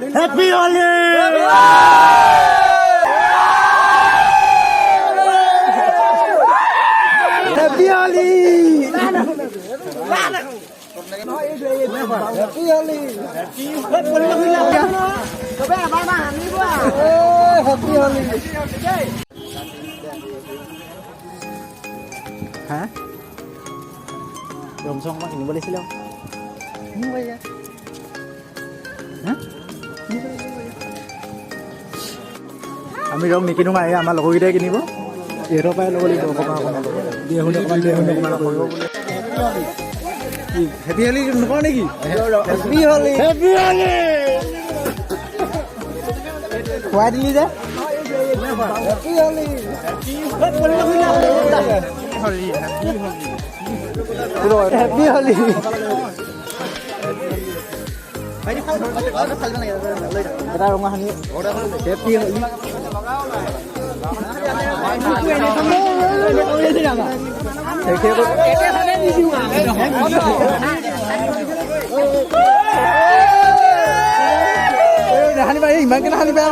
Happy Holi! Happy Holi! Happy Holi! Happy Holi! Hả? Đồng xong ini boleh silau. Ini boleh ya? Hah? আমি ৰং নিকিনো মায়ে আমাৰ লগৰকেইটাই কিনিব ইহঁতৰ পৰাই ল'ব লাগিব অকণমান দিয়ে শুনে অকণমান কৰিব বোলে হেপী হলি নকওঁ নেকি হেপী হলি খুৱাই দিলি যে হেপী হলি হেপী হলি এটা ৰঙা সানি হেপী হলি নাহানিবা ইমানকে নাহানিবা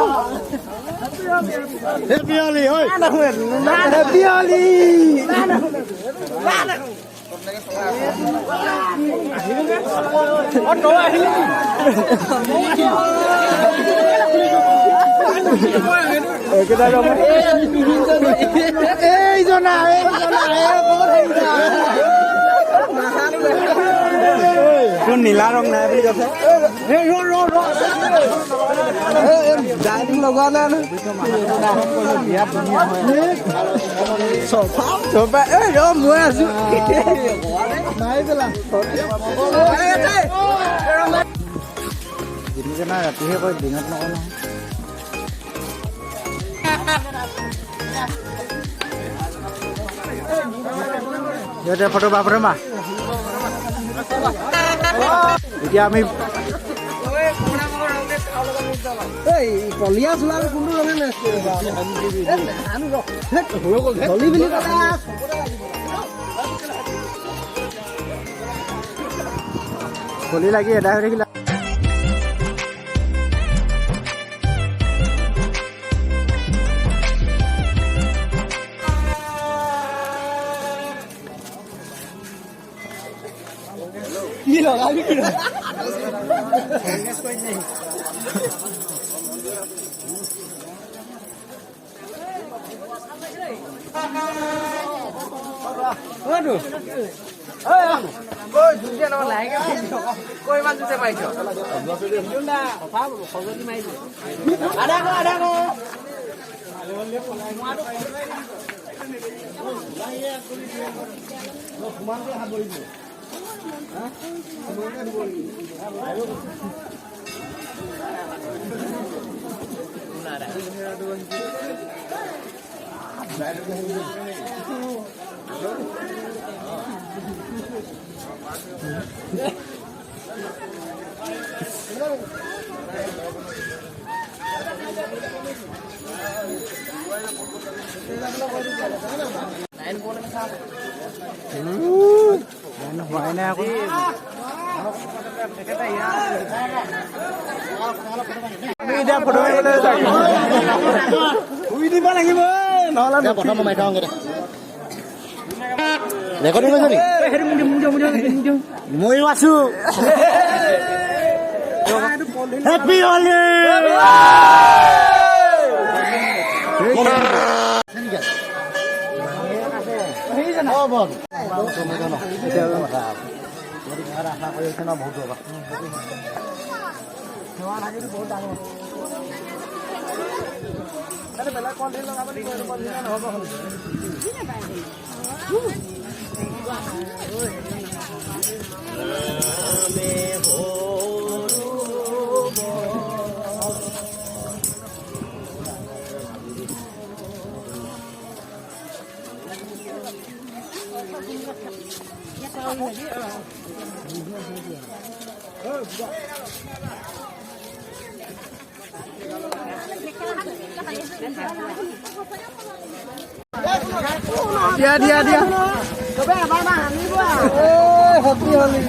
হেপী হলি হেপী হলি নীলা ৰং নাই বুলি কৈছে ডাইনিং লগোৱা নাই মই আছো ৰাতিহে কয় দিনত নকয় নহয় সিহঁতে ফটো বা ফটো মা এতিয়া আমি কলীয়া চোলা কোনটো কলি লাগি এদাই হৈ থাকিলে কি লগাবি কি হোৱাই নাই আকৌ এতিয়া ফটো শুই দিব লাগিব নহ'লে প্ৰথম মাৰি থওঁ ৰেকৰ্ডিং কৰিছ নেকি ময়ো আছো হেপী হলি আশা কৰি আছে ন বহুত বেলেগ কণ্টেণ্ট লগাব দিয়া দিয়া দিয়া হেপী হলি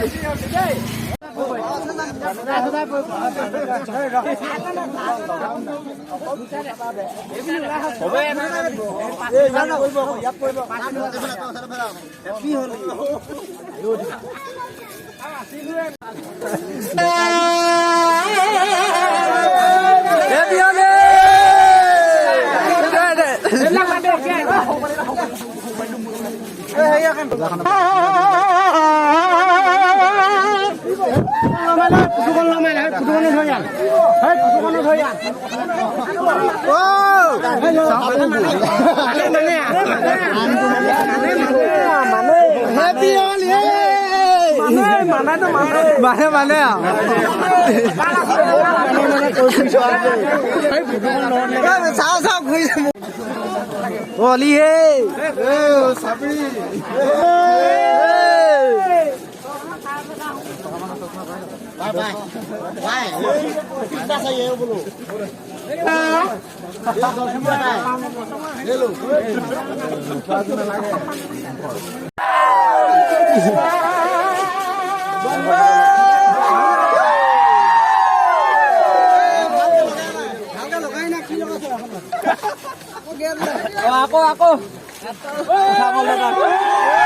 Oli hey! Ako. Sama lang ako.